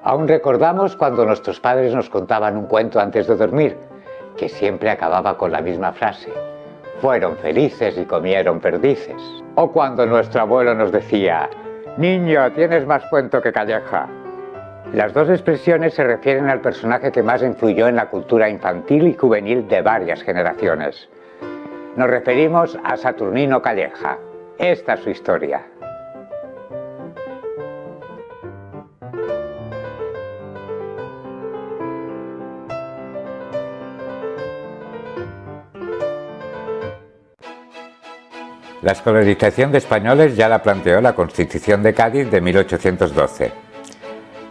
Aún recordamos cuando nuestros padres nos contaban un cuento antes de dormir, que siempre acababa con la misma frase: fueron felices y comieron perdices. O cuando nuestro abuelo nos decía: niño, tienes más cuento que calleja. Las dos expresiones se refieren al personaje que más influyó en la cultura infantil y juvenil de varias generaciones. Nos referimos a Saturnino Calleja. Esta es su historia. La escolarización de españoles ya la planteó la Constitución de Cádiz de 1812.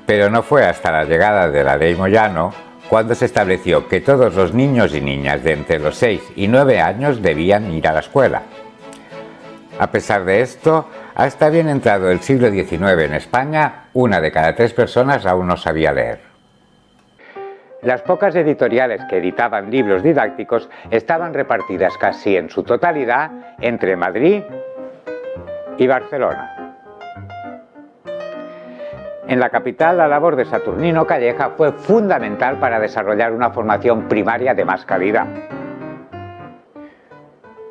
Pero no fue hasta la llegada de la Ley Moyano cuando se estableció que todos los niños y niñas de entre los 6 y 9 años debían ir a la escuela. A pesar de esto, hasta bien entrado el siglo XIX en España, 1 de cada 3 personas aún no sabía leer. Las pocas editoriales que editaban libros didácticos estaban repartidas casi en su totalidad entre Madrid y Barcelona. En la capital, la labor de Saturnino Calleja fue fundamental para desarrollar una formación primaria de más calidad.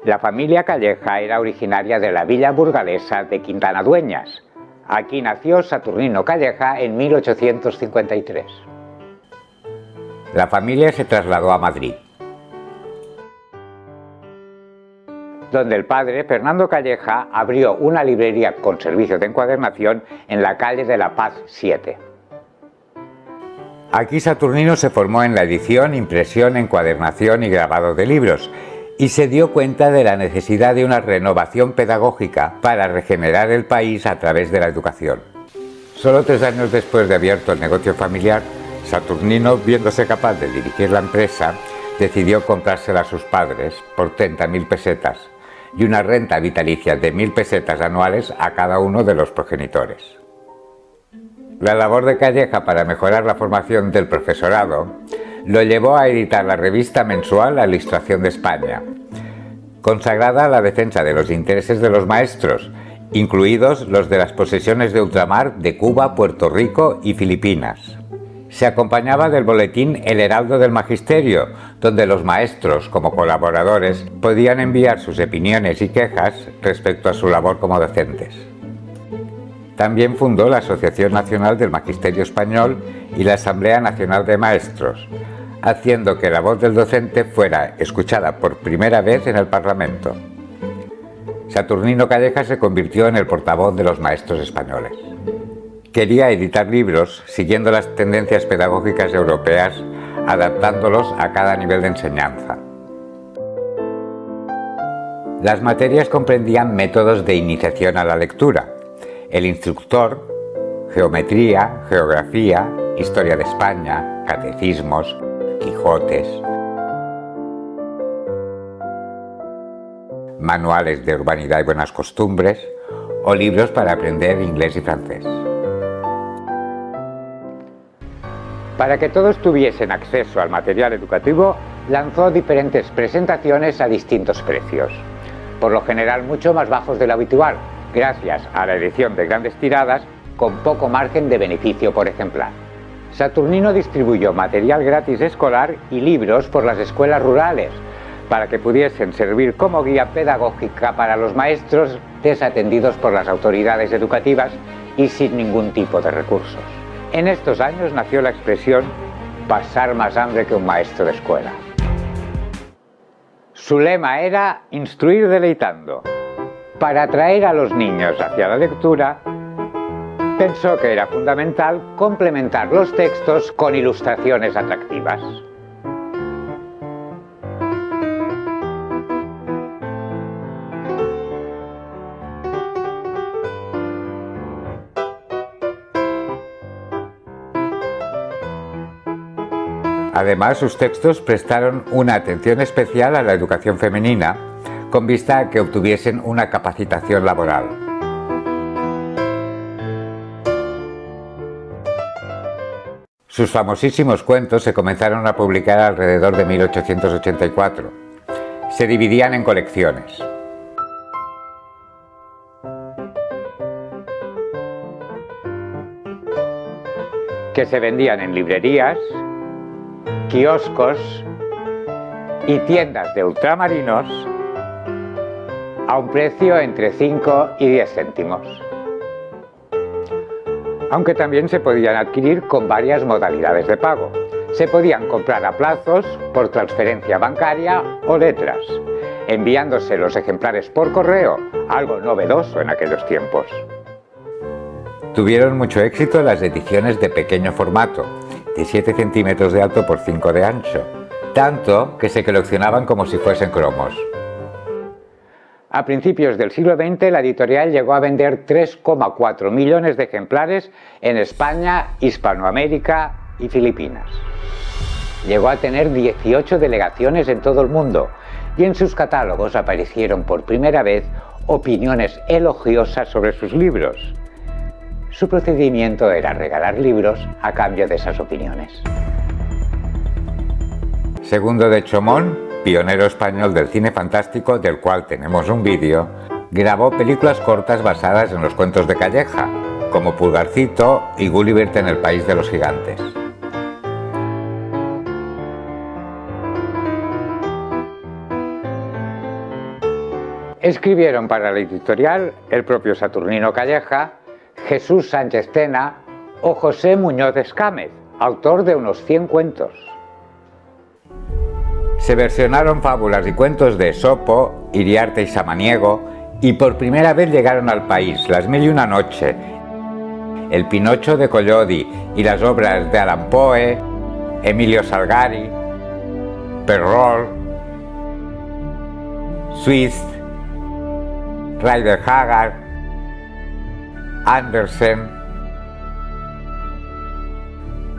La familia Calleja era originaria de la villa burgalesa de Quintana Dueñas. Aquí nació Saturnino Calleja en 1853. La familia se trasladó a Madrid, donde el padre, Fernando Calleja, abrió una librería con servicio de encuadernación en la calle de la Paz 7. Aquí Saturnino se formó en la edición, impresión, encuadernación y grabado de libros, y se dio cuenta de la necesidad de una renovación pedagógica para regenerar el país a través de la educación. Solo 3 años después de abierto el negocio familiar, Saturnino, viéndose capaz de dirigir la empresa, decidió comprársela a sus padres por 30.000 pesetas y una renta vitalicia de 1.000 pesetas anuales a cada uno de los progenitores. La labor de Calleja para mejorar la formación del profesorado lo llevó a editar la revista mensual La Ilustración de España, consagrada a la defensa de los intereses de los maestros, incluidos los de las posesiones de ultramar de Cuba, Puerto Rico y Filipinas. Se acompañaba del boletín El Heraldo del Magisterio, donde los maestros, como colaboradores, podían enviar sus opiniones y quejas respecto a su labor como docentes. También fundó la Asociación Nacional del Magisterio Español y la Asamblea Nacional de Maestros, haciendo que la voz del docente fuera escuchada por primera vez en el Parlamento. Saturnino Calleja se convirtió en el portavoz de los maestros españoles. Quería editar libros siguiendo las tendencias pedagógicas europeas, adaptándolos a cada nivel de enseñanza. Las materias comprendían métodos de iniciación a la lectura, el instructor, geometría, geografía, historia de España, catecismos, Quijotes, manuales de urbanidad y buenas costumbres o libros para aprender inglés y francés. Para que todos tuviesen acceso al material educativo, lanzó diferentes presentaciones a distintos precios, por lo general mucho más bajos de lo habitual, gracias a la edición de grandes tiradas con poco margen de beneficio por ejemplar. Saturnino distribuyó material gratis escolar y libros por las escuelas rurales, para que pudiesen servir como guía pedagógica para los maestros desatendidos por las autoridades educativas y sin ningún tipo de recursos. En estos años nació la expresión pasar más hambre que un maestro de escuela. Su lema era instruir deleitando. Para atraer a los niños hacia la lectura, pensó que era fundamental complementar los textos con ilustraciones atractivas. Además, sus textos prestaron una atención especial a la educación femenina, con vista a que obtuviesen una capacitación laboral. Sus famosísimos cuentos se comenzaron a publicar alrededor de 1884. Se dividían en colecciones. que se vendían en librerías, kioscos y tiendas de ultramarinos a un precio entre 5 y 10 céntimos. Aunque también se podían adquirir con varias modalidades de pago. Se podían comprar a plazos, por transferencia bancaria o letras, enviándose los ejemplares por correo, algo novedoso en aquellos tiempos. Tuvieron mucho éxito las ediciones de pequeño formato, de 7 centímetros de alto por 5 de ancho, tanto que se coleccionaban como si fuesen cromos. A principios del siglo XX, la editorial llegó a vender 3,4 millones de ejemplares en España, Hispanoamérica y Filipinas. Llegó a tener 18 delegaciones en todo el mundo y en sus catálogos aparecieron por primera vez opiniones elogiosas sobre sus libros. Su procedimiento era regalar libros a cambio de esas opiniones. Segundo de Chomón, pionero español del cine fantástico, del cual tenemos un vídeo, grabó películas cortas basadas en los cuentos de Calleja, como Pulgarcito y Gulliver en el País de los Gigantes. Escribieron para la editorial el propio Saturnino Calleja, Jesús Sánchez Tena o José Muñoz Escámez, autor de unos 100 cuentos. Se versionaron fábulas y cuentos de Esopo, Iriarte y Samaniego, y por primera vez llegaron al país Las Mil y una Noche, El Pinocho de Collodi y las obras de Allan Poe, Emilio Salgari, Perrault, Swift, Rider Haggard, Andersen,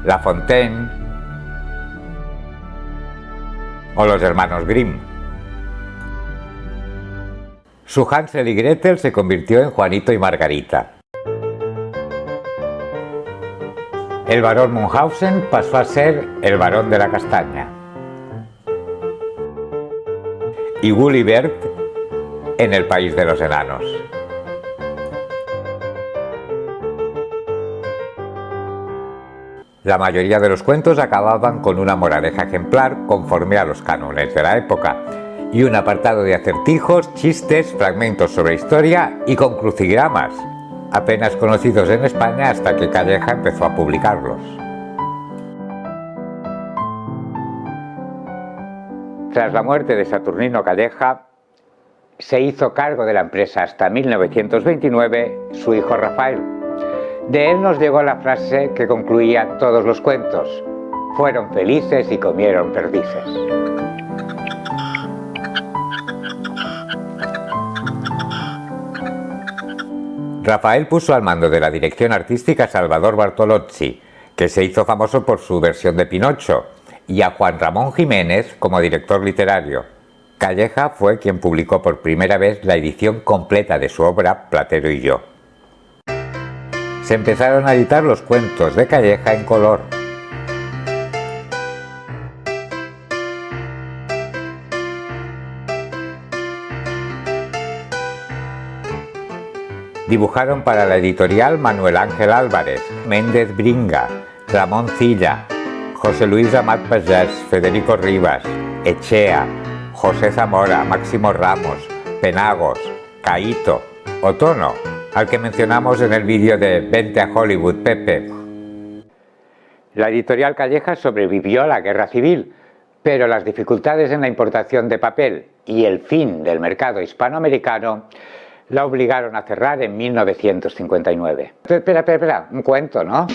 La Fontaine o los hermanos Grimm. Su Hansel y Gretel se convirtió en Juanito y Margarita. El barón Munchausen pasó a ser el barón de la castaña. Y Gulliver en el País de los Enanos. La mayoría de los cuentos acababan con una moraleja ejemplar conforme a los cánones de la época y un apartado de acertijos, chistes, fragmentos sobre historia y con crucigramas, apenas conocidos en España hasta que Calleja empezó a publicarlos. Tras la muerte de Saturnino Calleja, se hizo cargo de la empresa hasta 1929 su hijo Rafael. De él nos llegó la frase que concluía todos los cuentos: fueron felices y comieron perdices. Rafael puso al mando de la dirección artística a Salvador Bartolozzi, que se hizo famoso por su versión de Pinocho, y a Juan Ramón Jiménez como director literario. Calleja fue quien publicó por primera vez la edición completa de su obra Platero y yo. Se empezaron a editar los cuentos de Calleja en color. Dibujaron para la editorial Manuel Ángel Álvarez, Méndez Bringa, Ramón Cilla, José Luis Amat Pagès, Federico Rivas, Echea, José Zamora, Máximo Ramos, Penagos, Caíto, Otono, al que mencionamos en el vídeo de Vente a Hollywood, Pepe. La editorial Calleja sobrevivió a la Guerra Civil, pero las dificultades en la importación de papel y el fin del mercado hispanoamericano la obligaron a cerrar en 1959. Espera, un cuento, ¿no?